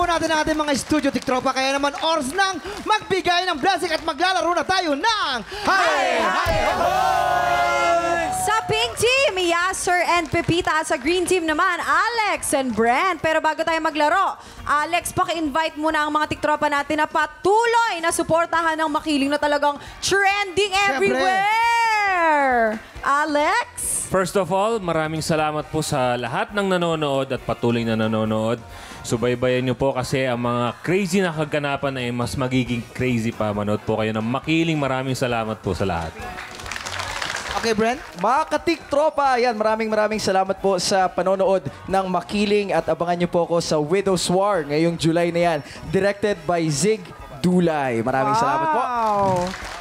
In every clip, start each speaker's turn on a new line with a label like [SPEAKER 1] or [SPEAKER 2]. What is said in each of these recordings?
[SPEAKER 1] po natin ang ating mga studio tiktropa. Kaya naman oras nang magbigay ng blessing at maglalaro na tayo ng Hi! Hi!
[SPEAKER 2] Sa Pink Team, Yasser and Pepita. At sa Green Team naman, Alex and Brent. Pero bago tayo maglaro, Alex, paki-invite muna ang mga tiktropa natin na patuloy na suportahan ng makiling na talagang trending everywhere. Alex?
[SPEAKER 3] First of all, maraming salamat po sa lahat ng nanonood at patuloy na nanonood. Subaybayan niyo po kasi ang mga crazy na kaganapan ay mas magiging crazy pa. Manood po kayo ng makiling. Maraming salamat po sa lahat.
[SPEAKER 1] Okay, Brent?
[SPEAKER 4] Mga katiktropa, yan, maraming salamat po sa panonood ng Makiling at abangan niyo po ako sa Widow's War ngayong July na yan. Directed by Zig Dulay. Maraming salamat po.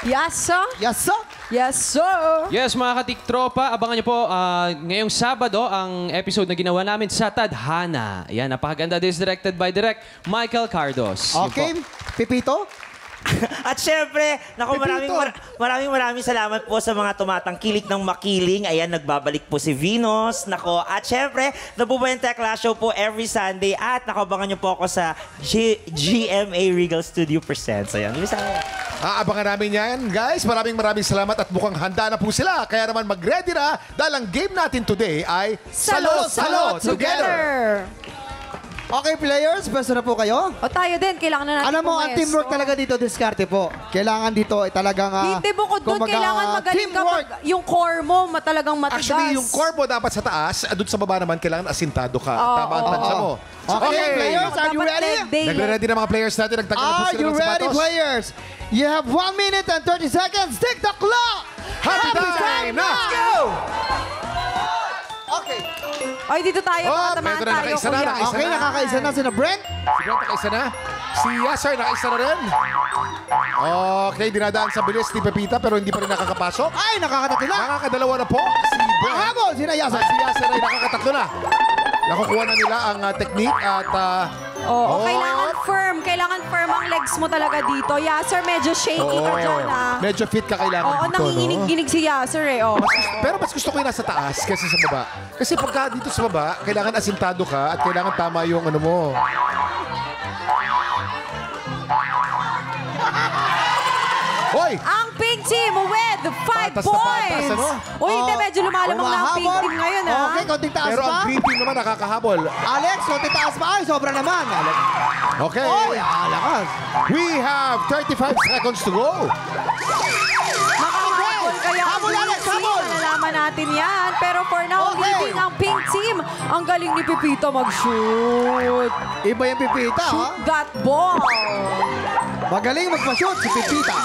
[SPEAKER 2] Yasser?
[SPEAKER 1] Yes, sir?
[SPEAKER 2] Yes, sir.
[SPEAKER 5] Yes, mga katiktropa, abangan niyo po ngayong Sabado ang episode na ginawa namin sa Tadhana. Ayan, napakaganda. This is directed by Michael Cardos.
[SPEAKER 1] Okay, Pipito?
[SPEAKER 6] At syempre, naku, maraming salamat po sa mga tumatangkilik ng Makiling. Ayan, nagbabalik po si Venus. Nako, at syempre, nabubuhay ang Tekla Show po every Sunday. At nakabangan niyo po ako sa GMA Regal Studio Presents. Ayan,
[SPEAKER 7] Aabangan namin yan, guys. Maraming salamat at mukhang handa na po sila. Kaya naman mag-ready na dahil ang game natin today ay
[SPEAKER 2] Salo together.
[SPEAKER 1] Okay, players, basta na po kayo.
[SPEAKER 2] O tayo din, kailangan na natin
[SPEAKER 1] Alam mo, ang teamwork talaga dito, diskarte po. Kailangan dito ay talagang...
[SPEAKER 2] Hindi bukod doon,
[SPEAKER 1] kumbaga,
[SPEAKER 2] kailangan magaling kapag yung core mo talagang matigas.
[SPEAKER 7] Actually, yung core mo dapat sa taas, doon sa baba naman kailangan asintado ka. Tama ang tansya mo.
[SPEAKER 1] Okay, players, are you ready?
[SPEAKER 7] Nagre-ready na mga players natin. Nagtanggal na po
[SPEAKER 1] Are
[SPEAKER 7] sila
[SPEAKER 1] you
[SPEAKER 7] ng
[SPEAKER 1] ready,
[SPEAKER 7] sapatos.
[SPEAKER 1] players? You have 1 minute and 30 seconds. Tick the clock!
[SPEAKER 7] Happy time na!
[SPEAKER 1] Let's go! Okay.
[SPEAKER 2] Ay, dito tayo, tamaan
[SPEAKER 7] Pedro,
[SPEAKER 2] tayo,
[SPEAKER 7] nakaisa na,
[SPEAKER 2] kuya.
[SPEAKER 7] nakaisa
[SPEAKER 1] Okay, nakakaisa na sina Brent.
[SPEAKER 7] Si Brent nakaisa na. Si Yasser nakaisa na rin. Okay, dinadaan sa bilis ni Pepita pero hindi pa rin nakakapasok.
[SPEAKER 1] Ay, nakakatatlo na.
[SPEAKER 7] Nakakadalawa na po si Brent.
[SPEAKER 1] Habol, sina Yasser.
[SPEAKER 7] Si Yasser ay nakakatatlo na. Nakukuha na nila ang technique at...
[SPEAKER 2] Kailangan firm ang legs mo talaga dito. Yasser, medyo shaky ka dyan, ah.
[SPEAKER 7] Medyo fit ka kailangan
[SPEAKER 2] Oo,
[SPEAKER 7] dito, no?
[SPEAKER 2] nanginginig si Yasser, eh. Oh.
[SPEAKER 7] Pero mas gusto ko yung nasa taas kaysa sa baba. Kasi pagka dito sa baba, kailangan asintado ka at kailangan tama yung ano mo. Hoy!
[SPEAKER 2] Ang Pink Team with 5
[SPEAKER 7] Patas na
[SPEAKER 2] points.
[SPEAKER 7] patas, ano?
[SPEAKER 2] Uy, hindi, medyo lumalamang na ang Pink Team ngayon, ha?
[SPEAKER 1] Okay, konting taas
[SPEAKER 7] Pero
[SPEAKER 1] pa.
[SPEAKER 7] ang green team naman nakakahabol.
[SPEAKER 1] Alex, konting taas pa. Ay, sobra naman. Alex.
[SPEAKER 7] Okay.
[SPEAKER 1] Oy, alakas.
[SPEAKER 7] We have 35 seconds to go.
[SPEAKER 2] Makahabol kaya ang
[SPEAKER 1] Habol,
[SPEAKER 2] Green
[SPEAKER 1] Alex,
[SPEAKER 2] Team.
[SPEAKER 1] habol.
[SPEAKER 2] Malalaman natin yan. Pero for now,
[SPEAKER 1] Okay.
[SPEAKER 2] leading ang Pink Team. Ang galing ni Pepita mag-shoot.
[SPEAKER 1] Iba yung Pipita, ha?
[SPEAKER 2] Shoot that ball.
[SPEAKER 1] Magaling magpa-shoot si Pipita.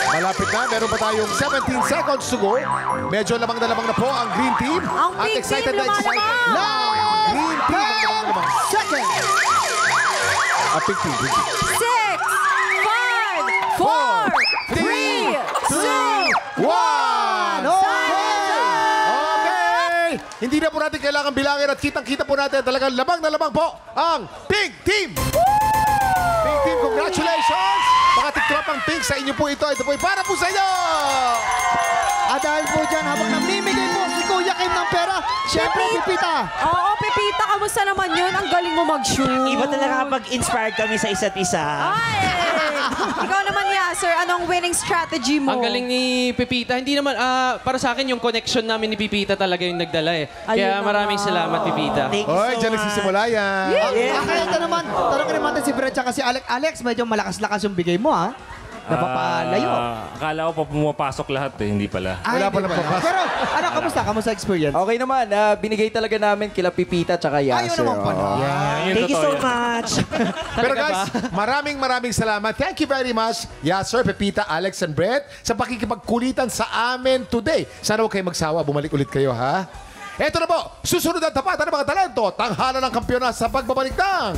[SPEAKER 7] Malapit na. Meron pa tayong 17 seconds to go. Medyo lamang na po ang green team.
[SPEAKER 2] Ang
[SPEAKER 7] At
[SPEAKER 2] Pink
[SPEAKER 7] excited
[SPEAKER 2] Team
[SPEAKER 7] na excited.
[SPEAKER 2] lumalamang.
[SPEAKER 7] Green team. Lamang.
[SPEAKER 1] Second.
[SPEAKER 7] Pink team. Green team.
[SPEAKER 2] 6, 5, 4, 3, 2,
[SPEAKER 7] 1. Okay! Hindi na po natin kailangan bilangin at kitang-kita po natin talagang lamang na lamang po ang Pink Team! Pink Team, congratulations! Mga tiktropang Pink, sa inyo po ito. Ito po ay para po sa inyo!
[SPEAKER 1] At dahil po dyan, habang namimigay po si Kuya Kim ng pera, syempre, Pipita.
[SPEAKER 2] Oo, Pepita, kamusta naman yun? Ang galing mo mag-shoot.
[SPEAKER 6] Iba talaga kapag inspired kami sa isa't isa.
[SPEAKER 2] Ay! Ikaw naman, Yasser, anong winning strategy mo?
[SPEAKER 5] Ang galing ni Pepita. Hindi naman, para sa akin, yung connection namin ni Pepita talaga yung nagdala eh. Kaya
[SPEAKER 2] Ayun
[SPEAKER 5] maraming
[SPEAKER 2] naman.
[SPEAKER 5] salamat, Pepita.
[SPEAKER 6] Thank you
[SPEAKER 7] Hoy,
[SPEAKER 6] so
[SPEAKER 7] dyan
[SPEAKER 6] much.
[SPEAKER 7] nagsisimula yan.
[SPEAKER 1] Okay, ito naman. Tanong rin natin si Brent tsaka si Alex. Alex, medyo malakas-lakas yung bigay mo, ha? Napapalayo.
[SPEAKER 3] Akala ko pa pumapasok lahat eh, hindi pala.
[SPEAKER 7] Wala
[SPEAKER 1] Hindi
[SPEAKER 7] pa lang
[SPEAKER 1] pala.
[SPEAKER 7] papasok.
[SPEAKER 1] Pero, ano, kamusta? Kamusta experience?
[SPEAKER 4] Okay naman, binigay talaga namin kila Pipita tsaka
[SPEAKER 1] Ayun
[SPEAKER 4] Yasser.
[SPEAKER 1] naman pala.
[SPEAKER 4] Oo.
[SPEAKER 3] Yung
[SPEAKER 6] Thank you
[SPEAKER 3] totoo
[SPEAKER 6] so
[SPEAKER 3] yan.
[SPEAKER 6] much.
[SPEAKER 7] Pero guys, maraming salamat. Thank you very much, Yasser, Pepita, Alex, and Brett, sa pakikipagkulitan sa amin today. Sana huwag kayo magsawa. Bumalik ulit kayo, ha? Eto na po, susunod ang tapatan ng mga talento. Tanghalan ng kampiyona sa pagbabalik ng...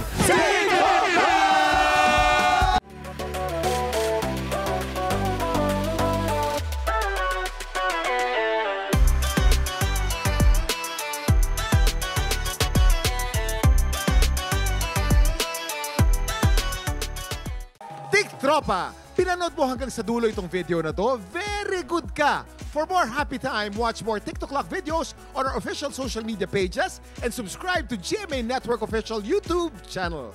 [SPEAKER 7] Tiktropa! Pinanood mo hanggang sa dulo itong video na to? Very good ka! For more happy time, watch more TikTok Clock videos on our official social media pages and subscribe to GMA Network official YouTube channel.